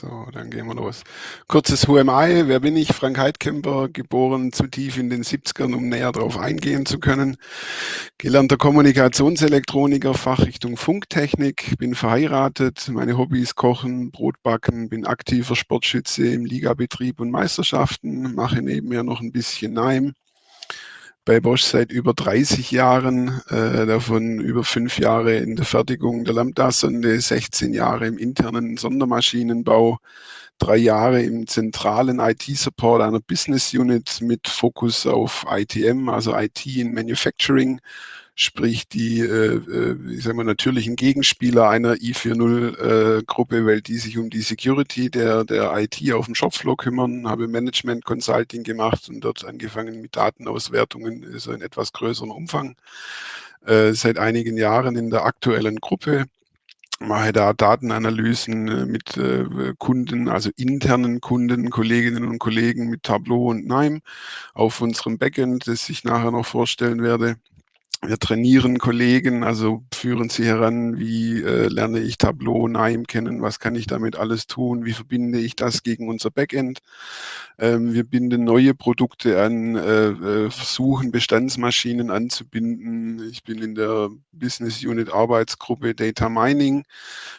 So, dann gehen wir los. Kurzes Who am I? Wer bin ich? Frank Heidkemper, geboren zu tief in den 70ern, um näher darauf eingehen zu können. Gelernter Kommunikationselektroniker, Fachrichtung Funktechnik, bin verheiratet. Meine Hobbys Kochen, Brotbacken, bin aktiver Sportschütze im Ligabetrieb und Meisterschaften, mache nebenher noch ein bisschen Neim. Bei Bosch seit über 30 Jahren, davon über 5 Jahre in der Fertigung der Lambda-Sonde, 16 Jahre im internen Sondermaschinenbau, 3 Jahre im zentralen IT-Support einer Business Unit mit Fokus auf ITM, also IT in Manufacturing, sprich die ich sag mal, natürlichen Gegenspieler einer I40-Gruppe, weil die sich um die Security der IT auf dem Shopfloor kümmern, habe Management Consulting gemacht und dort angefangen mit Datenauswertungen so in etwas größerem Umfang. Seit einigen Jahren in der aktuellen Gruppe, mache da Datenanalysen mit Kunden, also internen Kunden, Kolleginnen und Kollegen mit Tableau und Nime auf unserem Backend, das ich nachher noch vorstellen werde. Wir trainieren Kollegen, also führen sie heran, wie lerne ich Tableau, Nime kennen, was kann ich damit alles tun, wie verbinde ich das gegen unser Backend. Wir binden neue Produkte an, versuchen Bestandsmaschinen anzubinden. Ich bin in der Business Unit Arbeitsgruppe Data Mining.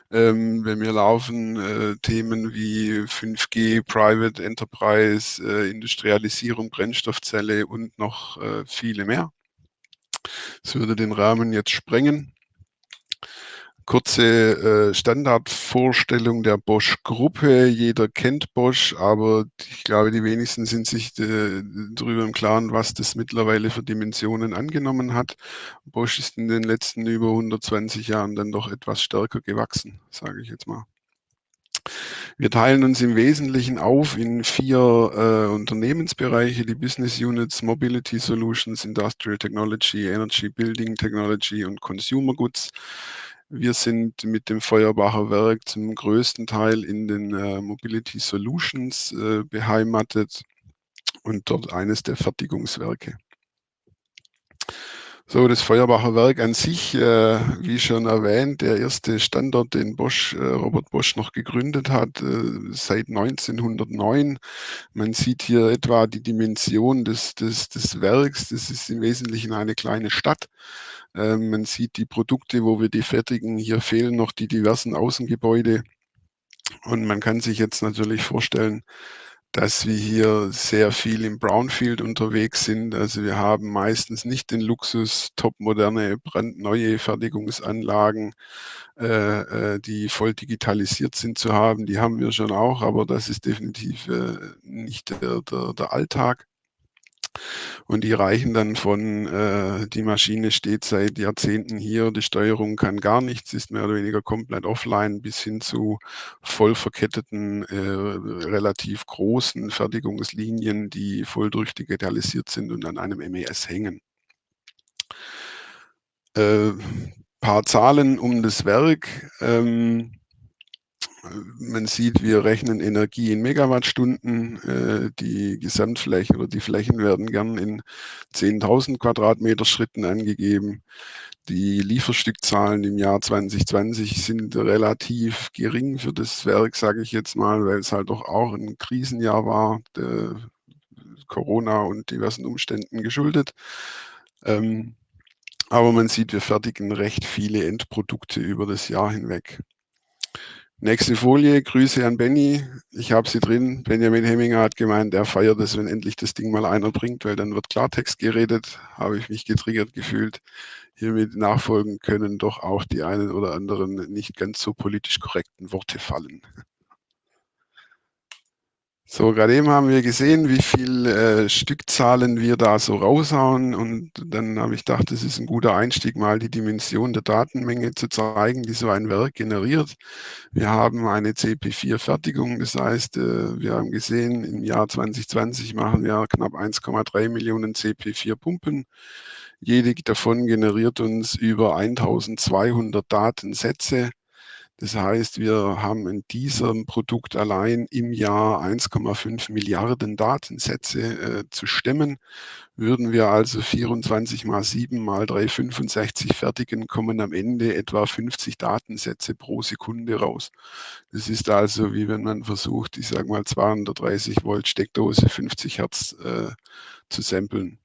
Bei mir laufen Themen wie 5G, Private Enterprise, Industrialisierung, Brennstoffzelle und noch viele mehr. Das würde den Rahmen jetzt sprengen. Kurze Standardvorstellung der Bosch-Gruppe. Jeder kennt Bosch, aber ich glaube, die wenigsten sind sich darüber im Klaren, was das mittlerweile für Dimensionen angenommen hat. Bosch ist in den letzten über 120 Jahren dann doch etwas stärker gewachsen, sage ich jetzt mal. Wir teilen uns im Wesentlichen auf in 4 Unternehmensbereiche, die Business Units, Mobility Solutions, Industrial Technology, Energy Building Technology und Consumer Goods. Wir sind mit dem Feuerbacher Werk zum größten Teil in den Mobility Solutions beheimatet und dort eines der Fertigungswerke. So, das Feuerbacher Werk an sich, wie schon erwähnt, der erste Standort, den Robert Bosch noch gegründet hat, seit 1909. Man sieht hier etwa die Dimension des Werks. Das ist im Wesentlichen eine kleine Stadt. Man sieht die Produkte, wo wir die fertigen. Hier fehlen noch die diversen Außengebäude. Und man kann sich jetzt natürlich vorstellen, dass wir hier sehr viel im Brownfield unterwegs sind. Also wir haben meistens nicht den Luxus, topmoderne, brandneue Fertigungsanlagen, die voll digitalisiert sind, zu haben. Die haben wir schon auch, aber das ist definitiv nicht der Alltag. Und die reichen dann von, die Maschine steht seit Jahrzehnten hier, die Steuerung kann gar nichts, ist mehr oder weniger komplett offline, bis hin zu voll verketteten, relativ großen Fertigungslinien, die voll durchdigitalisiert sind und an einem MES hängen. Paar Zahlen um das Werk. Man sieht, wir rechnen Energie in Megawattstunden. Die Gesamtfläche oder die Flächen werden gern in 10.000 Quadratmeter Schritten angegeben. Die Lieferstückzahlen im Jahr 2020 sind relativ gering für das Werk, sage ich jetzt mal, weil es halt doch auch ein Krisenjahr war, Corona und diversen Umständen geschuldet. Aber man sieht, wir fertigen recht viele Endprodukte über das Jahr hinweg. Nächste Folie, Grüße an Benny. Ich habe sie drin. Benjamin Hemminger hat gemeint, er feiert es, wenn endlich das Ding mal einer bringt, weil dann wird Klartext geredet. Habe ich mich getriggert gefühlt. Hiermit nachfolgen können doch auch die einen oder anderen nicht ganz so politisch korrekten Worte fallen. So, gerade eben haben wir gesehen, wie viel Stückzahlen wir da so raushauen, und dann habe ich gedacht, das ist ein guter Einstieg, mal die Dimension der Datenmenge zu zeigen, die so ein Werk generiert. Wir haben eine CP4-Fertigung, das heißt, wir haben gesehen, im Jahr 2020 machen wir knapp 1,3 Millionen CP4-Pumpen. Jede davon generiert uns über 1200 Datensätze. Das heißt, wir haben in diesem Produkt allein im Jahr 1,5 Milliarden Datensätze zu stemmen. Würden wir also 24 mal 7 mal 3, 65 fertigen, kommen am Ende etwa 50 Datensätze pro Sekunde raus. Das ist also, wie wenn man versucht, ich sage mal 230 Volt Steckdose 50 Hertz zu samplen.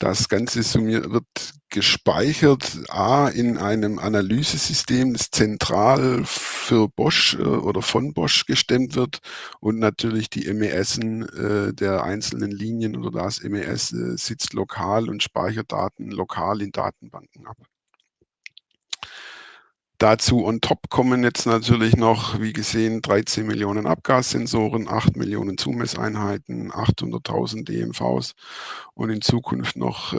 Das Ganze wird gespeichert in einem Analysesystem, das zentral für Bosch oder von Bosch gestemmt wird und natürlich die MESen der einzelnen Linien oder das MES sitzt lokal und speichert Daten lokal in Datenbanken ab. Dazu on top kommen jetzt natürlich noch, wie gesehen, 13 Millionen Abgassensoren, 8 Millionen Zumesseinheiten, 800.000 DMVs und in Zukunft noch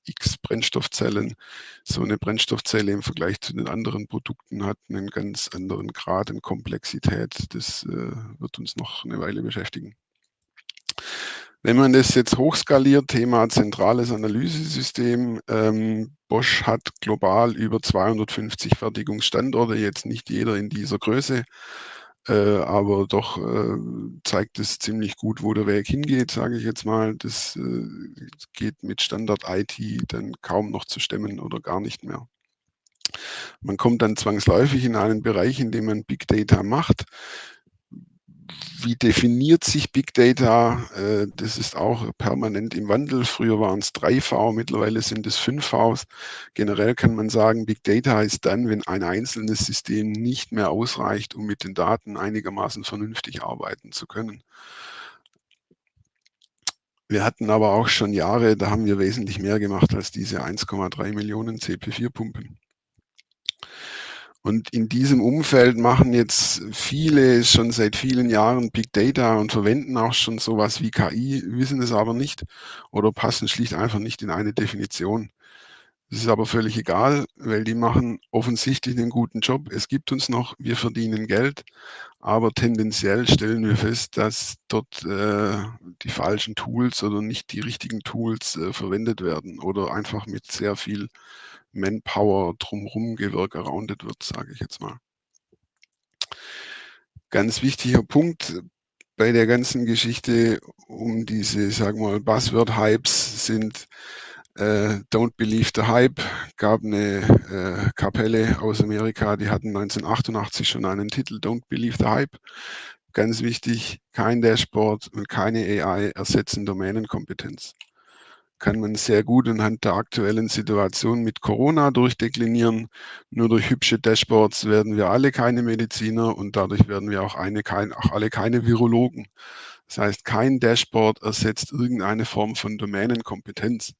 x Brennstoffzellen. So eine Brennstoffzelle im Vergleich zu den anderen Produkten hat einen ganz anderen Grad an Komplexität. Das wird uns noch eine Weile beschäftigen. Wenn man das jetzt hochskaliert, Thema zentrales Analysesystem, Bosch hat global über 250 Fertigungsstandorte, jetzt nicht jeder in dieser Größe, aber doch zeigt es ziemlich gut, wo der Weg hingeht, sage ich jetzt mal. Das geht mit Standard-IT dann kaum noch zu stemmen oder gar nicht mehr. Man kommt dann zwangsläufig in einen Bereich, in dem man Big Data macht. Wie definiert sich Big Data? Das ist auch permanent im Wandel. Früher waren es 3V, mittlerweile sind es 5Vs. Generell kann man sagen, Big Data ist dann, wenn ein einzelnes System nicht mehr ausreicht, um mit den Daten einigermaßen vernünftig arbeiten zu können. Wir hatten aber auch schon Jahre, da haben wir wesentlich mehr gemacht als diese 1,3 Millionen CP4-Pumpen. Und in diesem Umfeld machen jetzt viele schon seit vielen Jahren Big Data und verwenden auch schon sowas wie KI, wissen es aber nicht oder passen schlicht einfach nicht in eine Definition. Das ist aber völlig egal, weil die machen offensichtlich einen guten Job. Es gibt uns noch, wir verdienen Geld, aber tendenziell stellen wir fest, dass dort die falschen Tools oder nicht die richtigen Tools verwendet werden oder einfach mit sehr viel Manpower drumherum geworkaroundet wird, sage ich jetzt mal. Ganz wichtiger Punkt bei der ganzen Geschichte um diese, sagen wir mal, Buzzword-Hypes sind Don't Believe the Hype, gab eine Kapelle aus Amerika, die hatten 1988 schon einen Titel, Don't Believe the Hype. Ganz wichtig, kein Dashboard und keine AI ersetzen Domänenkompetenz. Kann man sehr gut anhand der aktuellen Situation mit Corona durchdeklinieren. Nur durch hübsche Dashboards werden wir alle keine Mediziner und dadurch werden wir auch alle keine Virologen. Das heißt, kein Dashboard ersetzt irgendeine Form von Domänenkompetenz.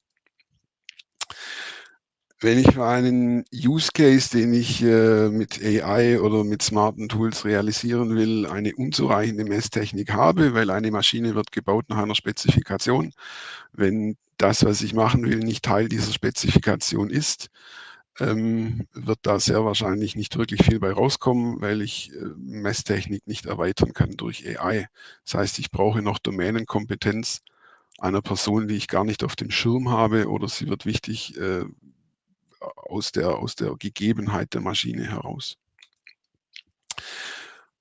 Wenn ich für einen Use Case, den ich mit AI oder mit smarten Tools realisieren will, eine unzureichende Messtechnik habe, weil eine Maschine wird gebaut nach einer Spezifikation. Wenn das, was ich machen will, nicht Teil dieser Spezifikation ist, wird da sehr wahrscheinlich nicht wirklich viel bei rauskommen, weil ich Messtechnik nicht erweitern kann durch AI. Das heißt, ich brauche noch Domänenkompetenz einer Person, die ich gar nicht auf dem Schirm habe, oder sie wird wichtig aus der Gegebenheit der Maschine heraus.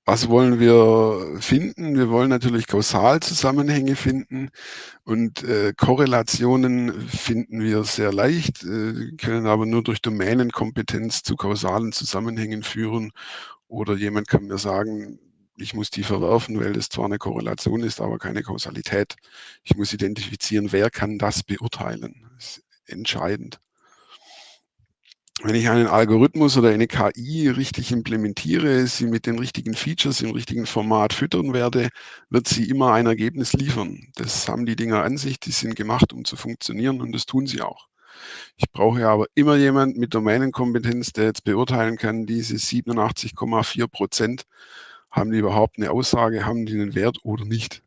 Was wollen wir finden? Wir wollen natürlich Kausalzusammenhänge finden und Korrelationen finden wir sehr leicht, können aber nur durch Domänenkompetenz zu kausalen Zusammenhängen führen. Oder jemand kann mir sagen, ich muss die verwerfen, weil das zwar eine Korrelation ist, aber keine Kausalität. Ich muss identifizieren, wer kann das beurteilen. Das ist entscheidend. Wenn ich einen Algorithmus oder eine KI richtig implementiere, sie mit den richtigen Features im richtigen Format füttern werde, wird sie immer ein Ergebnis liefern. Das haben die Dinger an sich, die sind gemacht, um zu funktionieren und das tun sie auch. Ich brauche aber immer jemand mit Domänenkompetenz, der jetzt beurteilen kann, diese 87,4%, haben die überhaupt eine Aussage, haben die einen Wert oder nicht.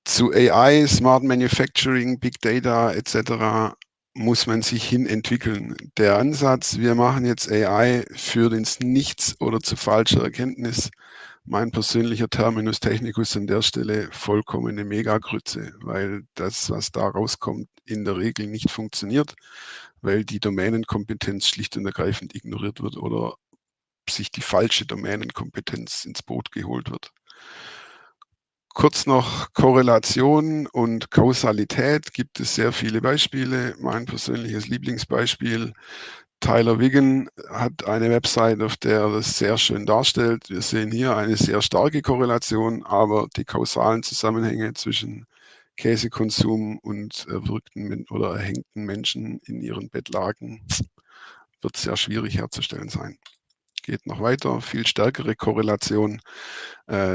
Zu AI, Smart Manufacturing, Big Data etc. muss man sich hin entwickeln. Der Ansatz, wir machen jetzt AI, führt ins Nichts oder zu falscher Erkenntnis. Mein persönlicher Terminus technicus an der Stelle vollkommene Megagrütze, weil das, was da rauskommt, in der Regel nicht funktioniert, weil die Domänenkompetenz schlicht und ergreifend ignoriert wird oder sich die falsche Domänenkompetenz ins Boot geholt wird. Kurz noch Korrelation und Kausalität gibt es sehr viele Beispiele. Mein persönliches Lieblingsbeispiel: Tyler Wiggin hat eine Website, auf der er das sehr schön darstellt. Wir sehen hier eine sehr starke Korrelation, aber die kausalen Zusammenhänge zwischen Käsekonsum und erwürgten oder erhängten Menschen in ihren Bettlaken wird sehr schwierig herzustellen sein. Geht noch weiter, viel stärkere Korrelation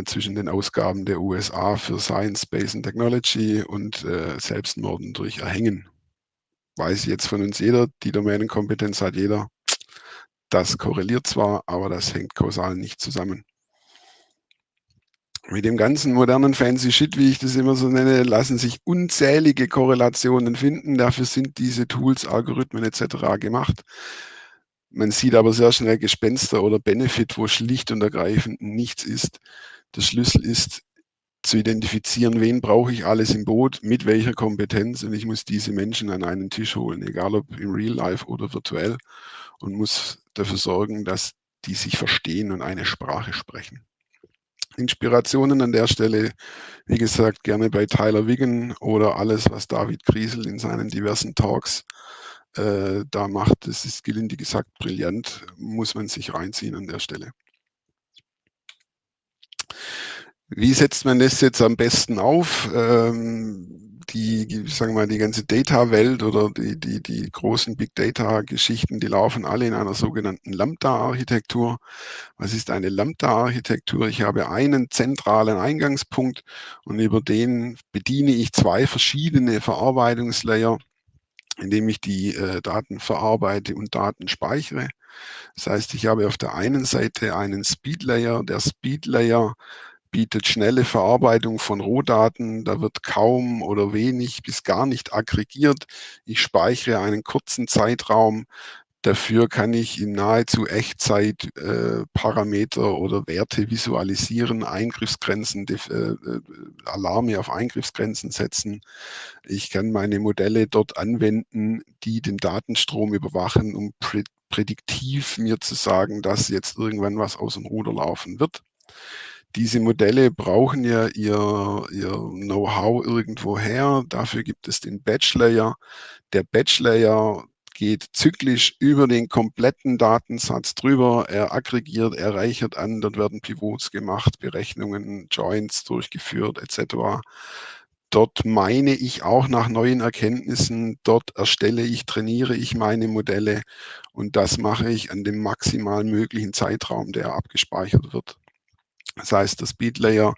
zwischen den Ausgaben der USA für Science, Space and Technology und Selbstmorden durch Erhängen. Weiß jetzt von uns jeder, die Domänenkompetenz hat jeder. Das korreliert zwar, aber das hängt kausal nicht zusammen. Mit dem ganzen modernen fancy Shit, wie ich das immer so nenne, lassen sich unzählige Korrelationen finden. Dafür sind diese Tools, Algorithmen etc. gemacht. Man sieht aber sehr schnell Gespenster oder Benefit, wo schlicht und ergreifend nichts ist. Der Schlüssel ist zu identifizieren, wen brauche ich alles im Boot, mit welcher Kompetenz, und ich muss diese Menschen an einen Tisch holen, egal ob im Real Life oder virtuell, und muss dafür sorgen, dass die sich verstehen und eine Sprache sprechen. Inspirationen an der Stelle, wie gesagt, gerne bei Tyler Wiggin oder alles, was David Griesel in seinen diversen Talks da macht. Das ist gelinde gesagt brillant, muss man sich reinziehen an der Stelle. Wie setzt man das jetzt am besten auf? Sagen wir mal, die ganze Data-Welt oder die großen Big Data-Geschichten, die laufen alle in einer sogenannten Lambda-Architektur. Was ist eine Lambda-Architektur? Ich habe einen zentralen Eingangspunkt und über den bediene ich zwei verschiedene Verarbeitungslayer, indem ich die Daten verarbeite und Daten speichere. Das heißt, ich habe auf der einen Seite einen Speed-Layer. Der Speed-Layer bietet schnelle Verarbeitung von Rohdaten. Da wird kaum oder wenig bis gar nicht aggregiert. Ich speichere einen kurzen Zeitraum. Dafür kann ich in nahezu Echtzeit Parameter oder Werte visualisieren, Eingriffsgrenzen, Alarme auf Eingriffsgrenzen setzen. Ich kann meine Modelle dort anwenden, die den Datenstrom überwachen, um prädiktiv mir zu sagen, dass jetzt irgendwann was aus dem Ruder laufen wird. Diese Modelle brauchen ja ihr Know-how irgendwo her. Dafür gibt es den Batch-Layer. Der Batch-Layer geht zyklisch über den kompletten Datensatz drüber. Er aggregiert, er reichert an, dort werden Pivots gemacht, Berechnungen, Joins durchgeführt etc. Dort meine ich auch nach neuen Erkenntnissen. Dort erstelle ich, trainiere ich meine Modelle und das mache ich an dem maximal möglichen Zeitraum, der abgespeichert wird. Das heißt, der Speed Layer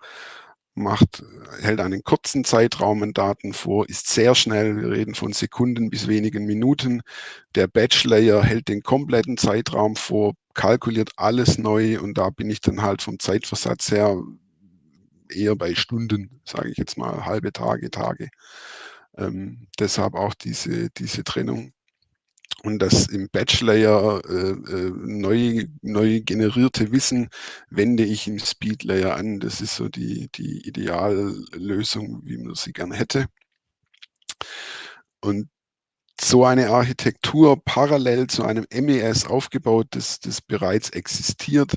hält einen kurzen Zeitraum an Daten vor, ist sehr schnell, wir reden von Sekunden bis wenigen Minuten. Der Batch Layer hält den kompletten Zeitraum vor, kalkuliert alles neu und da bin ich dann halt vom Zeitversatz her eher bei Stunden, sage ich jetzt mal, halbe Tage, Tage. Deshalb auch diese Trennung. Und das im Batch-Layer neu generierte Wissen wende ich im Speed-Layer an. Das ist so die Ideallösung, wie man sie gerne hätte. Und so eine Architektur parallel zu einem MES aufgebaut, das bereits existiert,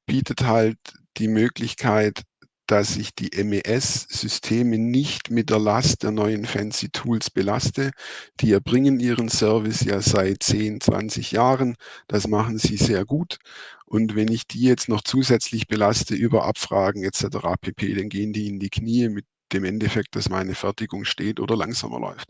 bietet halt die Möglichkeit, dass ich die MES-Systeme nicht mit der Last der neuen fancy Tools belaste. Die erbringen ihren Service ja seit 10, 20 Jahren. Das machen sie sehr gut. Und wenn ich die jetzt noch zusätzlich belaste über Abfragen etc. pp., dann gehen die in die Knie mit dem Endeffekt, dass meine Fertigung steht oder langsamer läuft.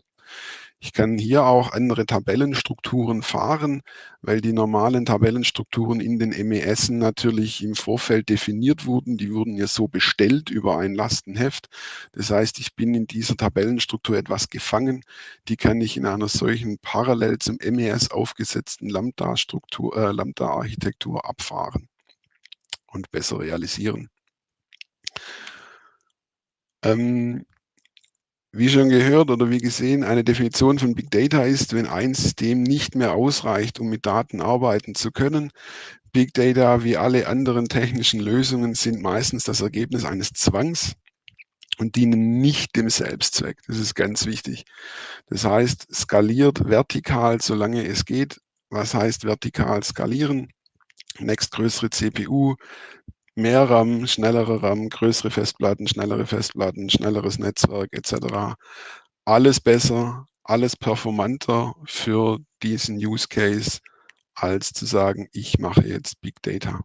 Ich kann hier auch andere Tabellenstrukturen fahren, weil die normalen Tabellenstrukturen in den MESen natürlich im Vorfeld definiert wurden. Die wurden ja so bestellt über ein Lastenheft. Das heißt, ich bin in dieser Tabellenstruktur etwas gefangen. Die kann ich in einer solchen parallel zum MES aufgesetzten Lambda-Architektur abfahren und besser realisieren. Wie schon gehört oder wie gesehen, eine Definition von Big Data ist, wenn ein System nicht mehr ausreicht, um mit Daten arbeiten zu können, Big Data wie alle anderen technischen Lösungen sind meistens das Ergebnis eines Zwangs und dienen nicht dem Selbstzweck. Das ist ganz wichtig. Das heißt, skaliert vertikal, solange es geht. Was heißt vertikal skalieren? Nächstgrößere CPU, mehr RAM, schnellere RAM, größere Festplatten, schnelleres Netzwerk etc. Alles besser, alles performanter für diesen Use Case, als zu sagen, ich mache jetzt Big Data.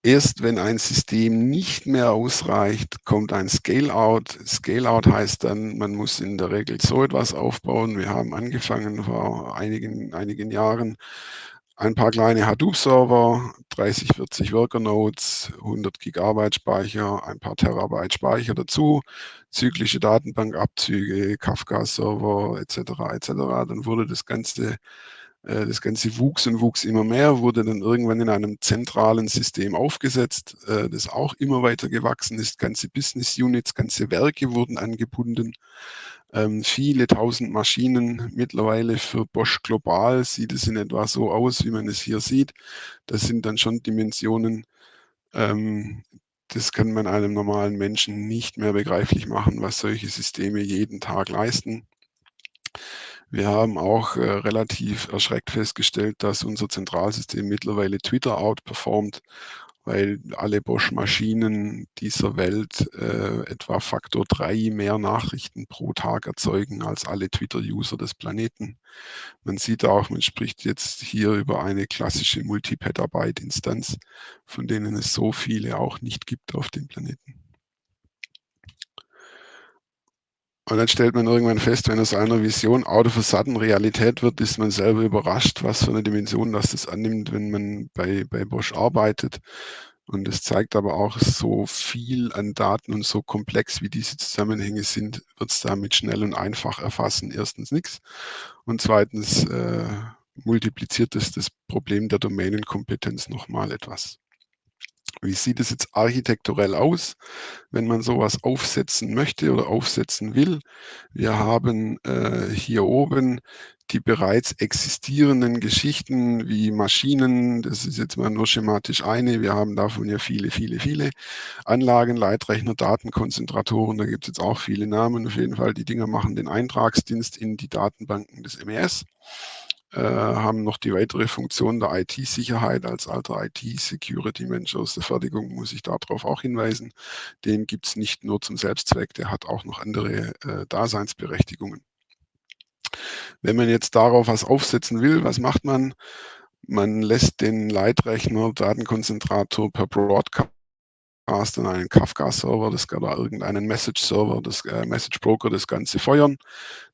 Erst wenn ein System nicht mehr ausreicht, kommt ein Scale-out. Scale-out heißt dann, man muss in der Regel so etwas aufbauen. Wir haben angefangen vor einigen Jahren, ein paar kleine Hadoop-Server, 30, 40 Worker-Nodes, 100 Gigabyte Speicher, ein paar Terabyte Speicher dazu, zyklische Datenbankabzüge, Kafka-Server etc. etc. Dann wurde das Ganze wuchs und wuchs immer mehr, wurde dann irgendwann in einem zentralen System aufgesetzt, das auch immer weiter gewachsen ist. Ganze Business Units, ganze Werke wurden angebunden. Viele tausend Maschinen mittlerweile für Bosch Global sieht es in etwa so aus, wie man es hier sieht. Das sind dann schon Dimensionen, ähm, das kann man einem normalen Menschen nicht mehr begreiflich machen, was solche Systeme jeden Tag leisten. Wir haben auch relativ erschreckt festgestellt, dass unser Zentralsystem mittlerweile Twitter outperformt, weil alle Bosch-Maschinen dieser Welt etwa Faktor 3 mehr Nachrichten pro Tag erzeugen als alle Twitter-User des Planeten. Man sieht auch, man spricht jetzt hier über eine klassische Multi-Petabyte-Instanz, von denen es so viele auch nicht gibt auf dem Planeten. Und dann stellt man irgendwann fest, wenn aus einer Vision out of a sudden Realität wird, ist man selber überrascht, was für eine Dimension das annimmt, wenn man bei Bosch arbeitet. Und es zeigt aber auch, so viel an Daten und so komplex wie diese Zusammenhänge sind, wird es damit schnell und einfach erfassen. Erstens nichts und zweitens multipliziert es das Problem der Domänenkompetenz nochmal etwas. Wie sieht es jetzt architekturell aus, wenn man sowas aufsetzen möchte oder aufsetzen will? Wir haben hier oben die bereits existierenden Geschichten wie Maschinen. Das ist jetzt mal nur schematisch eine. Wir haben davon ja viele, viele, viele Anlagen, Leitrechner, Datenkonzentratoren. Da gibt es jetzt auch viele Namen. Auf jeden Fall, die Dinger machen den Eintragsdienst in die Datenbanken des MES. Haben noch die weitere Funktion der IT-Sicherheit. Als alter IT-Security-Mensch aus der Fertigung muss ich darauf auch hinweisen. Den gibt es nicht nur zum Selbstzweck, der hat auch noch andere Daseinsberechtigungen. Wenn man jetzt darauf was aufsetzen will, was macht man? Man lässt den Leitrechner, Datenkonzentrator per Broadcast an einen Kafka-Server, oder irgendeinen Message-Server, Message-Broker das Ganze feuern.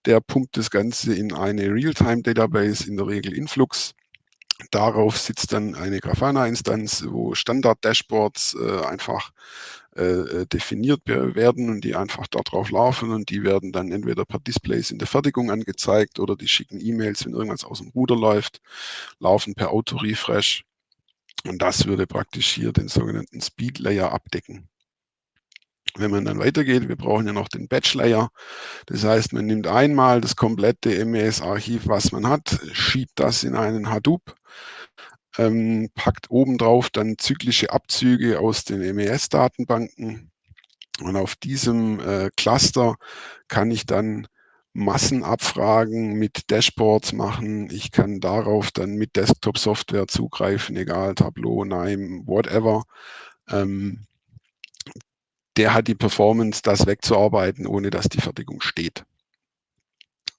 Der pumpt das Ganze in eine Realtime-Database, in der Regel Influx. Darauf sitzt dann eine Grafana-Instanz, wo Standard-Dashboards einfach definiert werden und die einfach darauf laufen und die werden dann entweder per Displays in der Fertigung angezeigt oder die schicken E-Mails, wenn irgendwas aus dem Ruder läuft, laufen per Auto-Refresh und das würde praktisch hier den sogenannten Speed-Layer abdecken. Wenn man dann weitergeht, wir brauchen ja noch den Batch-Layer. Das heißt, man nimmt einmal das komplette MES-Archiv, was man hat, schiebt das in einen Hadoop, packt obendrauf dann zyklische Abzüge aus den MES-Datenbanken. Und auf diesem Cluster kann ich dann Massenabfragen mit Dashboards machen. Ich kann darauf dann mit Desktop-Software zugreifen, egal Tableau, Nime, whatever. Der hat die Performance, das wegzuarbeiten, ohne dass die Fertigung steht.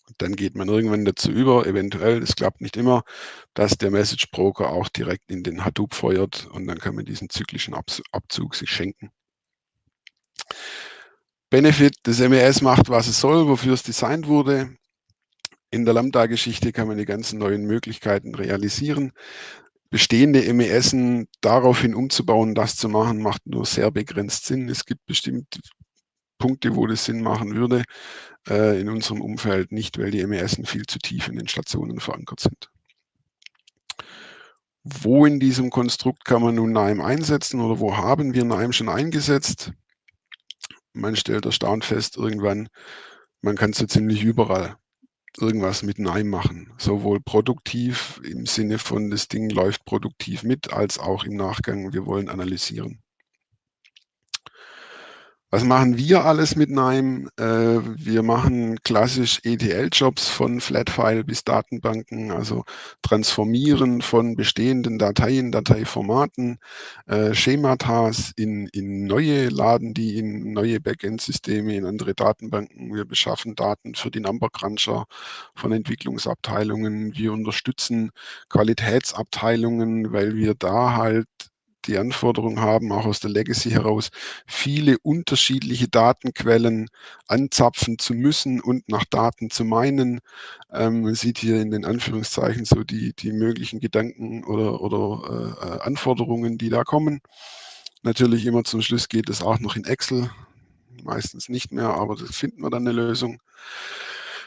Und dann geht man irgendwann dazu über, eventuell, das klappt nicht immer, dass der Message Broker auch direkt in den Hadoop feuert und dann kann man diesen zyklischen Abzug sich schenken. Benefit, das MES macht, was es soll, wofür es designt wurde. In der Lambda-Geschichte kann man die ganzen neuen Möglichkeiten realisieren. Bestehende MESen daraufhin umzubauen, das zu machen, macht nur sehr begrenzt Sinn. Es gibt bestimmt Punkte, wo das Sinn machen würde. In unserem Umfeld nicht, weil die MESen viel zu tief in den Stationen verankert sind. Wo in diesem Konstrukt kann man nun NIME einsetzen oder wo haben wir NIME schon eingesetzt? Man stellt erstaunt fest irgendwann, man kann es so ziemlich überall. irgendwas mit NIME machen, sowohl produktiv im Sinne von, das Ding läuft produktiv mit, als auch im Nachgang, wir wollen analysieren. Was machen wir alles mit NIME? Wir machen klassisch ETL-Jobs von Flatfile bis Datenbanken, also Transformieren von bestehenden Dateien, Dateiformaten, Schematas in neue, laden die in neue Backend-Systeme, in andere Datenbanken. Wir beschaffen Daten für die Number Cruncher von Entwicklungsabteilungen. Wir unterstützen Qualitätsabteilungen, weil wir da halt die Anforderung haben, auch aus der Legacy heraus, viele unterschiedliche Datenquellen anzapfen zu müssen und nach Daten zu meinen. Man sieht hier in den Anführungszeichen so die möglichen Gedanken oder Anforderungen, die da kommen. Natürlich immer zum Schluss geht es auch noch in Excel, meistens nicht mehr, aber das finden wir dann eine Lösung.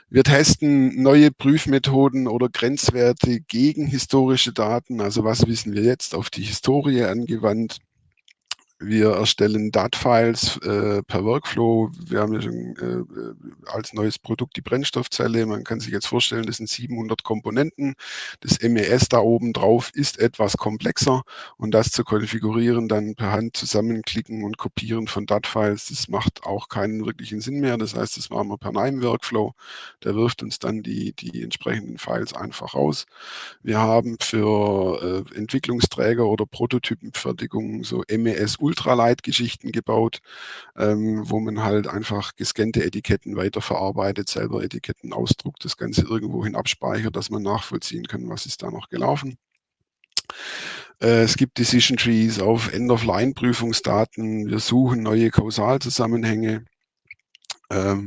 Wir testen neue Prüfmethoden oder Grenzwerte gegen historische Daten. Also was wissen wir jetzt auf die Historie angewandt? Wir erstellen DAT-Files per Workflow. Wir haben ja schon als neues Produkt die Brennstoffzelle. Man kann sich jetzt vorstellen, das sind 700 Komponenten. Das MES da oben drauf ist etwas komplexer und das zu konfigurieren, dann per Hand zusammenklicken und kopieren von DAT-Files, das macht auch keinen wirklichen Sinn mehr. Das heißt, das machen wir per NIME-Workflow. Der wirft uns dann die entsprechenden Files einfach raus. Wir haben für Entwicklungsträger oder Prototypenfertigung so MES Ultralight-Geschichten gebaut, wo man halt einfach gescannte Etiketten weiterverarbeitet, selber Etiketten ausdruckt, das Ganze irgendwohin abspeichert, dass man nachvollziehen kann, was ist da noch gelaufen. Es gibt Decision Trees auf End-of-Line-Prüfungsdaten. Wir suchen neue Kausalzusammenhänge. Ja,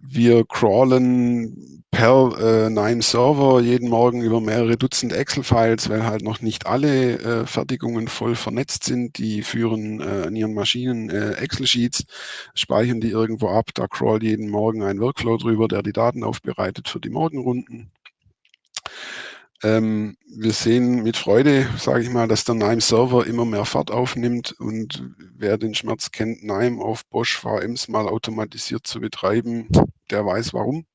wir crawlen per NIME Server jeden Morgen über mehrere Dutzend Excel-Files, weil halt noch nicht alle Fertigungen voll vernetzt sind. Die führen an ihren Maschinen Excel-Sheets, speichern die irgendwo ab. Da crawlt jeden Morgen ein Workflow drüber, der die Daten aufbereitet für die Morgenrunden. Wir sehen mit Freude, sage ich mal, dass der NIME-Server immer mehr Fahrt aufnimmt und wer den Schmerz kennt, NIME auf Bosch VMs mal automatisiert zu betreiben, der weiß warum.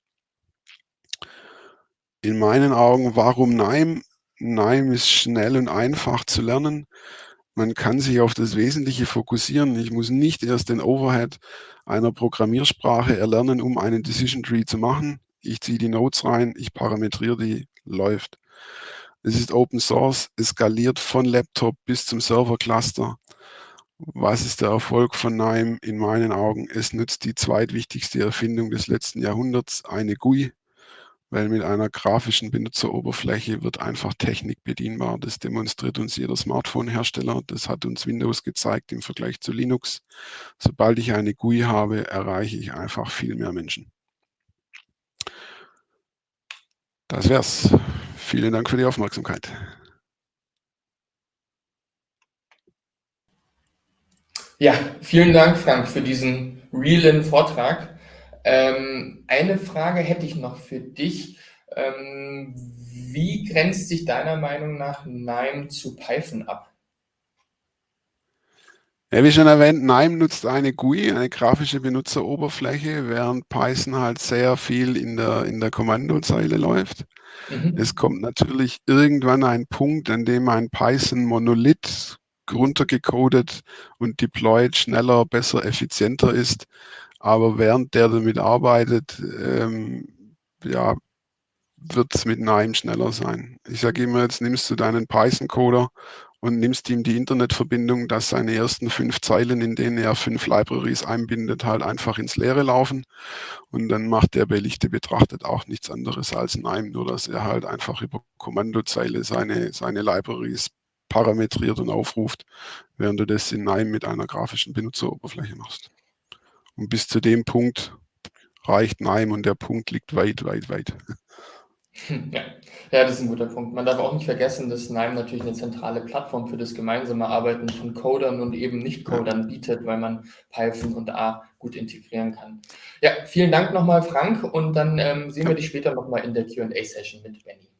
In meinen Augen, warum NIME? NIME ist schnell und einfach zu lernen. Man kann sich auf das Wesentliche fokussieren. Ich muss nicht erst den Overhead einer Programmiersprache erlernen, um einen Decision Tree zu machen. Ich ziehe die Nodes rein, ich parametriere die, läuft. Es ist Open Source, es skaliert von Laptop bis zum Server-Cluster. Was ist der Erfolg von NIME? In meinen Augen, es nutzt die zweitwichtigste Erfindung des letzten Jahrhunderts, eine GUI, weil mit einer grafischen Benutzeroberfläche wird einfach Technik bedienbar. Das demonstriert uns jeder Smartphone-Hersteller. Das hat uns Windows gezeigt im Vergleich zu Linux. Sobald ich eine GUI habe, erreiche ich einfach viel mehr Menschen. Das wär's. Vielen Dank für die Aufmerksamkeit. Ja, vielen Dank, Frank, für diesen realen Vortrag. Eine Frage hätte ich noch für dich. Wie grenzt sich deiner Meinung nach NIME zu Python ab? Ja, wie schon erwähnt, NIME nutzt eine GUI, eine grafische Benutzeroberfläche, während Python halt sehr viel in der Kommandozeile läuft. Es kommt natürlich irgendwann ein Punkt, an dem ein Python-Monolith runtergecodet und deployed schneller, besser, effizienter ist. Aber während der damit arbeitet, ja, wird es mit NIME schneller sein. Ich sage immer, jetzt nimmst du deinen Python-Coder und nimmst ihm die Internetverbindung, dass seine ersten 5 Zeilen, in denen er 5 Libraries einbindet, halt einfach ins Leere laufen. Und dann macht der Belichte betrachtet auch nichts anderes als NIME, nur dass er halt einfach über Kommandozeile seine Libraries parametriert und aufruft, während du das in NIME mit einer grafischen Benutzeroberfläche machst. Und bis zu dem Punkt reicht NIME und der Punkt liegt weit, weit, weit. Ja. Ja, das ist ein guter Punkt. Man darf auch nicht vergessen, dass NIME natürlich eine zentrale Plattform für das gemeinsame Arbeiten von Codern und eben Nicht-Codern bietet, weil man Python und R gut integrieren kann. Ja, vielen Dank nochmal, Frank, und dann sehen wir dich später nochmal in der Q&A-Session mit Benny.